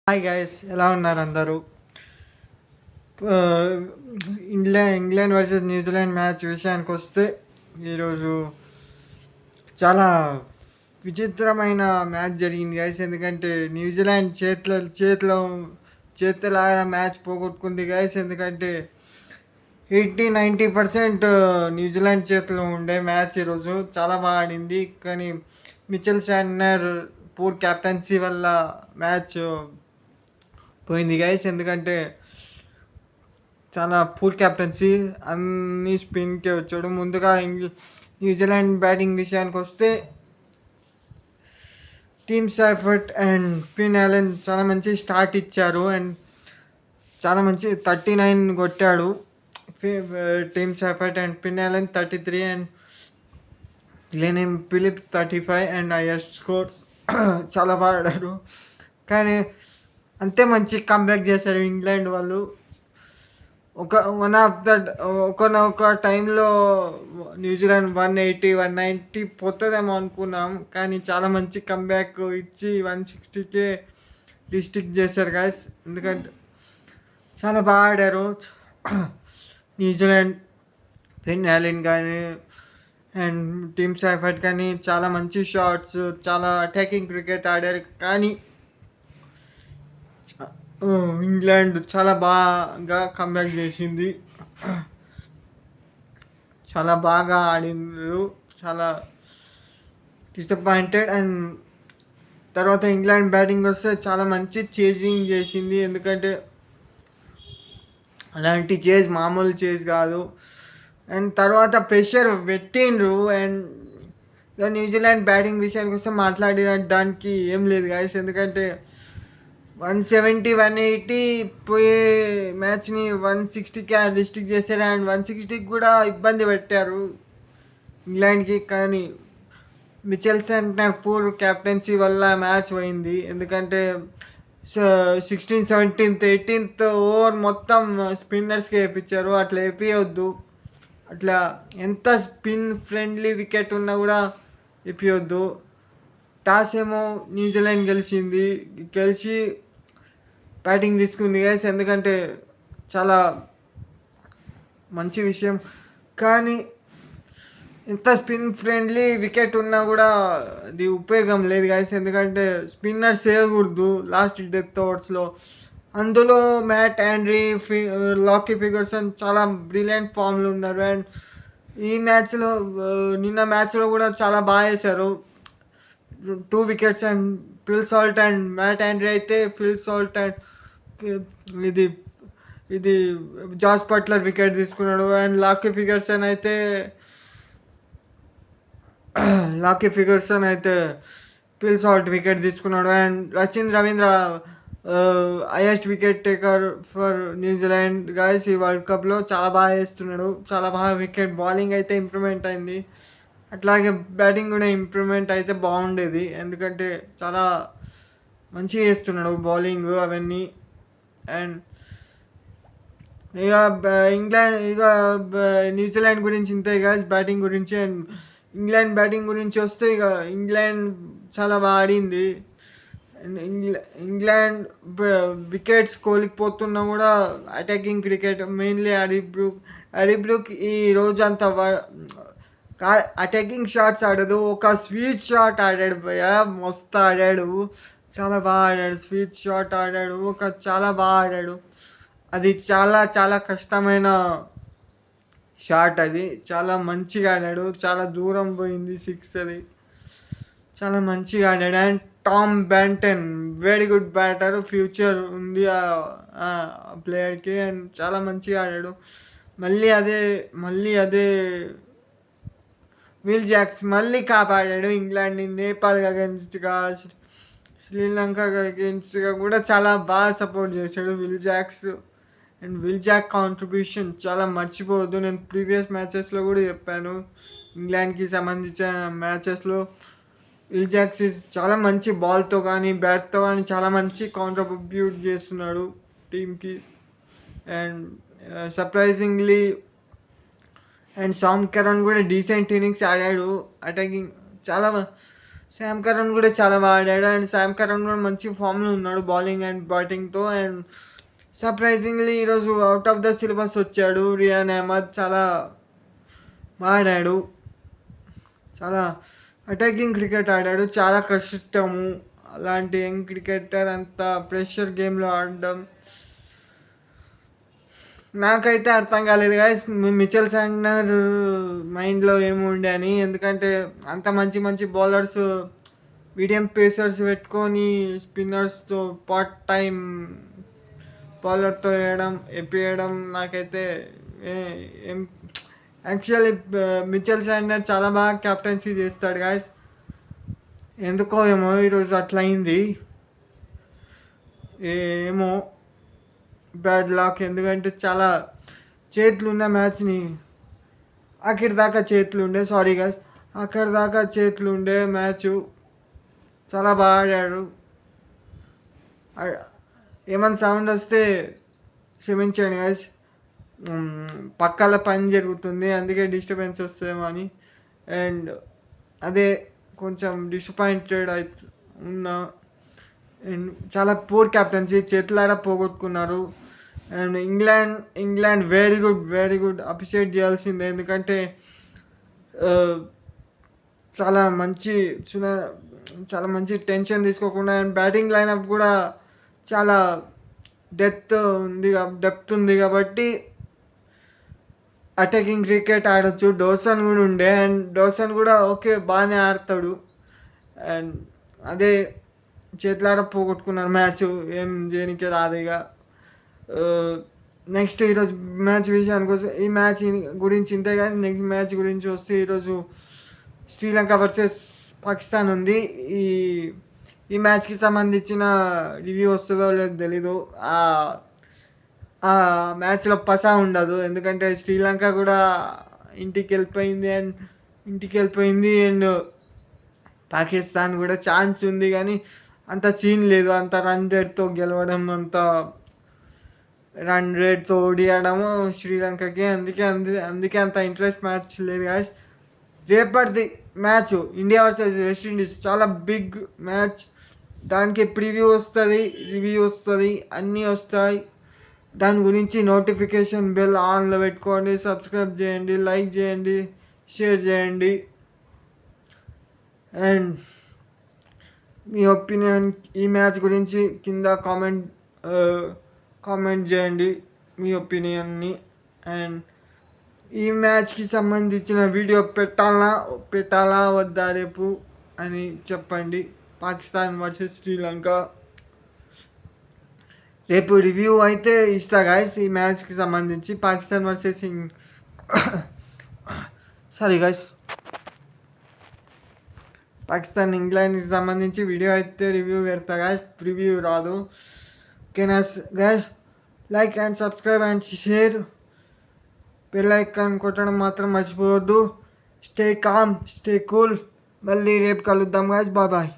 Hi guys, ఎలా ఉన్నారు అందరూ? ఇంగ్లాండ్ వర్సెస్ న్యూజిలాండ్ మ్యాచ్ విషయానికి వస్తే ఈరోజు చాలా విచిత్రమైన మ్యాచ్ జరిగింది గైస్. ఎందుకంటే న్యూజిలాండ్ చేతిలో మ్యాచ్ పోగొట్టుకుంది గైస్. ఎందుకంటే 80-90% న్యూజిలాండ్ చేతిలో ఉండే మ్యాచ్ ఈరోజు చాలా బాగా ఆడింది. కానీ మిచెల్ శాంట్నర్ పూర్ క్యాప్టెన్సీ వల్ల మ్యాచ్ పోయింది గైస్. ఎందుకంటే చాలా పూర్ క్యాప్టెన్సీ, అన్ని స్పిన్కే వచ్చాడు. ముందుగా న్యూజిలాండ్ బ్యాటింగ్ విషయానికి వస్తే Tim Seifert and Finn Allen చాలా మంచి స్టార్ట్ ఇచ్చారు అండ్ చాలా మంచి 39 కొట్టాడు Tim Seifert. And Finn Allen 33 and Glenn Phillips 35 and highest scores. చాలా బాగా ఆడారు. కానీ అంతే మంచి కంబ్యాక్ చేశారు ఇంగ్లాండ్ వాళ్ళు. ఒకనొక టైంలో న్యూజిలాండ్ 180-190 పోతుందేమో అనుకున్నాం. కానీ చాలా మంచి కంబ్యాక్ ఇచ్చి 160కే డిస్ట్రిక్ట్ చేశారు గాయస్. ఎందుకంటే చాలా బాగా ఆడారు న్యూజిలాండ్. ఫిన్ అలెన్ కానీ అండ్ టీమ్ సాఫర్ట్ కానీ చాలా మంచి షాట్స్, చాలా అటాకింగ్ క్రికెట్ ఆడారు. కానీ ఇంగ్లాండ్ చాలా బాగా కంబ్యాక్ చేసింది. చాలా బాగా ఆడిండ్రు. చాలా డిసప్పాయింటెడ్. అండ్ తర్వాత ఇంగ్లాండ్ బ్యాటింగ్ వస్తే చాలా మంచి చేజింగ్ చేసింది. ఎందుకంటే అలాంటి చేజ్ మామూలు చేజ్ కాదు. అండ్ తర్వాత ప్రెషర్ పెట్టిండ్రు. అండ్ న్యూజిలాండ్ బ్యాటింగ్ విషయానికి వస్తే మాట్లాడడానికి ఏం లేదు గాయస్. ఎందుకంటే 170-180 పోయే మ్యాచ్ని 160కి డిస్ట్రిక్ట్ చేశారు. అండ్ 160కి కూడా ఇబ్బంది పెట్టారు ఇంగ్లాండ్కి. కానీ మిచెల్ శాంట్నర్ పూర్ క్యాప్టెన్సీ వల్ల మ్యాచ్ పోయింది. ఎందుకంటే 16th, 17th, 18th ఓవర్ మొత్తం స్పిన్నర్స్కి వేయించారు. అట్లా వేయొద్దు. అట్లా ఎంత స్పిన్ ఫ్రెండ్లీ వికెట్ ఉన్నా కూడా వేయొద్దు. టాస్ ఏమో న్యూజిలాండ్ గెలిచి బ్యాటింగ్ తీసుకుంది గైస్. ఎందుకంటే చాలా మంచి విషయం. కానీ ఎంత స్పిన్ ఫ్రెండ్లీ వికెట్ ఉన్నా కూడా అది ఉపయోగం లేదు గైస్. ఎందుకంటే స్పిన్నర్స్ వేయకూడదు లాస్ట్ డెత్ ఓవర్స్లో. అందులో మ్యాట్ ఆండ్రీ, లాకీ ఫెర్గ్యూసన్ చాలా బ్రిలియంట్ ఫామ్లో ఉన్నారు. అండ్ నిన్న మ్యాచ్లో కూడా చాలా బాగా వేశారు. 2 wickets. And Phil Salt and Matt Henry అయితే ఫిల్ సాల్ట్ అండ్ ఇది జాస్ బట్లర్ వికెట్ తీసుకున్నాడు. అండ్ లాకీ ఫిగర్సన్ అయితే ఫిల్ సాల్ట్ వికెట్ తీసుకున్నాడు. And Ravindra highest wicket taker for New Zealand guys ఈ వరల్డ్ కప్లో. చాలా బాగా వేస్తున్నాడు. చాలా బాగా వికెట్ బౌలింగ్ అయితే ఇంప్రూవ్మెంట్ అయింది. అట్లాగే బ్యాటింగ్ కూడా ఇంప్రూవ్మెంట్ అయితే బాగుండేది. ఎందుకంటే చాలా మంచిగా చేస్తున్నాడు బౌలింగ్ అవన్నీ. అండ్ న్యూజిలాండ్ గురించి ఇంతే గాయస్ బ్యాటింగ్ గురించి. అండ్ బ్యాటింగ్ గురించి వస్తే ఇంగ్లాండ్ చాలా బాగా ఆడింది. ఇంగ్లాండ్ వికెట్స్ కోల్పోతున్నా కూడా అటాకింగ్ క్రికెట్ మెయిన్లీ అరిబ్రూక్ ఈ రోజు అంతా అటాకింగ్ షాట్స్ ఆడదు, ఒక స్వీట్ షాట్ ఆడాడు భయ్యా. మస్తు ఆడాడు, చాలా బాగా ఆడాడు. స్వీట్ షాట్ ఆడాడు, చాలా బాగా ఆడాడు. అది చాలా చాలా కష్టమైన షాట్. అది చాలా మంచిగా ఆడాడు. చాలా దూరం పోయింది 6 అది. చాలా మంచిగా ఆడాడు. And Tom Banton very good batter, future ఉంది ఆ ప్లేయర్కి. అండ్ చాలా మంచిగా ఆడాడు. మళ్ళీ అదే విల్ జాక్స్ మళ్ళీ కాపాడాడు ఇంగ్లాండ్ని. నేపాల్ అగెన్స్ట్గా, శ్రీలంక అగెన్స్ట్గా కూడా చాలా బాగా సపోర్ట్ చేశాడు Will Jacks. And Will Jack contribution చాలా మర్చిపోవద్దు. నేను ప్రీవియస్ మ్యాచెస్లో కూడా చెప్పాను, ఇంగ్లాండ్కి సంబంధించిన మ్యాచెస్లో విల్ జాక్స్ చాలా మంచి బాల్తో కానీ బ్యాట్తో కానీ చాలా మంచి కాంట్రిబ్యూట్ చేస్తున్నాడు టీంకి. And surprisingly and Sam Curran కూడా డీసెంట్ ఇన్నింగ్స్ ఆడాడు అటాకింగ్. చాలా శామ్ కరణ్ కూడా చాలా బాగా ఆడాడు. అండ్ శామ్ కరణ్ కూడా మంచి ఫామ్లో ఉన్నాడు బౌలింగ్ అండ్ బ్యాటింగ్తో. అండ్ సర్ప్రైజింగ్లీ ఈరోజు అవుట్ ఆఫ్ ద సిలబస్ వచ్చాడు రియాన్ అహ్మద్. చాలా బాగా ఆడాడు, చాలా అటాకింగ్ క్రికెట్ ఆడాడు, చాలా కష్టము అలాంటి యంగ్ క్రికెటర్ అంత ప్రెషర్ గేమ్లో ఆడడం. నాకైతే అర్థం కాలేదు గాయస్ మిచెల్ శాంట్నర్ మైండ్లో ఏముండే అని. ఎందుకంటే అంత మంచి మంచి బౌలర్స్ మీడియం పేసర్స్ పెట్టుకొని స్పిన్నర్స్తో పార్ట్ టైం బౌలర్తో వేయడం నాకైతే ఏం యాక్చువల్లీ మిచెల్ శాంట్నర్ చాలా బాగా కెప్టెన్సీ చేస్తాడు గాయస్. ఎందుకో ఏమో ఈరోజు అట్లా అయింది, ఏమో బ్యాడ్ లాక్. ఎందుకంటే చాలా చేతులు ఉన్న మ్యాచ్ని ఆఖరి దాకా చేతులు ఉండే ఆఖరి దాకా చేతులు ఉండే మ్యాచ్ చాలా బాగా ఆడాడు. ఏమైనా సౌండ్ వస్తే క్షమించండి గాయస్, పక్కల పని జరుగుతుంది అందుకే డిస్టర్బెన్స్ వస్తుందేమో అని. అండ్ అదే కొంచెం డిసప్పాయింటెడ్ ఉన్నా. అండ్ చాలా పూర్ క్యాప్టెన్సీ, చేతులారా పోగొట్టుకున్నారు. And England very good appreciate చేయాల్సిందే. ఎందుకంటే చాలా మంచి టెన్షన్ తీసుకోకుండా. అండ్ బ్యాటింగ్ లైనప్ కూడా చాలా డెప్త్ ఉంది కాబట్టి అటాకింగ్ క్రికెట్ ఆడొచ్చు. డోసన్ కూడా ఉండే, అండ్ డోసన్ కూడా ఓకే బాగానే ఆడతాడు. అండ్ అదే చేతులాడ పోగొట్టుకున్నారు మ్యాచ్, ఏం చేయడానికి రాదు ఇక. నెక్స్ట్ ఈరోజు మ్యాచ్ విషయానికి వస్తే ఈ మ్యాచ్ గురించి ఇంతే. కానీ నెక్స్ట్ మ్యాచ్ గురించి వస్తే ఈరోజు శ్రీలంక వర్సెస్ పాకిస్తాన్ ఉంది. ఈ మ్యాచ్కి సంబంధించిన రివ్యూ వస్తుందో లేదో తెలీదు. ఆ మ్యాచ్లో పసా ఉండదు, ఎందుకంటే శ్రీలంక కూడా ఇంటికి వెళ్ళిపోయింది. అండ్ పాకిస్తాన్ కూడా ఛాన్స్ ఉంది కానీ అంత సీన్ లేదు. అంత రన్ రేట్తో గెలవడం, అంత రన్ రేట్తో ఓడియడము శ్రీలంకకి. అందుకే అంత ఇంట్రెస్ట్ మ్యాచ్ లేదు గాయస్. రేపటిది మ్యాచ్ ఇండియా వర్సెస్ వెస్టిండీస్ చాలా బిగ్ మ్యాచ్. దానికి ప్రివ్యూ వస్తుంది, రివ్యూ వస్తుంది, అన్నీ వస్తాయి. దాని గురించి నోటిఫికేషన్ బెల్ ఆన్లో పెట్టుకోండి, సబ్స్క్రైబ్ చేయండి, లైక్ చేయండి, షేర్ చేయండి. అండ్ మీ ఒపీనియన్ ఈ మ్యాచ్ గురించి కింద కామెంట్ చేయండి మీ ఒపీనియన్ని. అండ్ ఈ మ్యాచ్కి సంబంధించిన వీడియో పెట్టాలా వద్దా రేపు అని చెప్పండి. పాకిస్తాన్ వర్సెస్ శ్రీలంక రేపు రివ్యూ అయితే ఇస్తా గాయస్. ఈ మ్యాచ్కి సంబంధించి పాకిస్తాన్ వర్సెస్ పాకిస్తాన్ ఇంగ్లాండ్కి సంబంధించి వీడియో అయితే రివ్యూ పెడతా గాయస్, ప్రివ్యూ రాదు. ఓకేనా guys, like and subscribe and share, bell icon కొట్టడం మాత్రం మర్చిపోవద్దు. Stay calm, stay cool. మళ్ళీ రేపు కలుద్దాం గాయస్, బాయ్.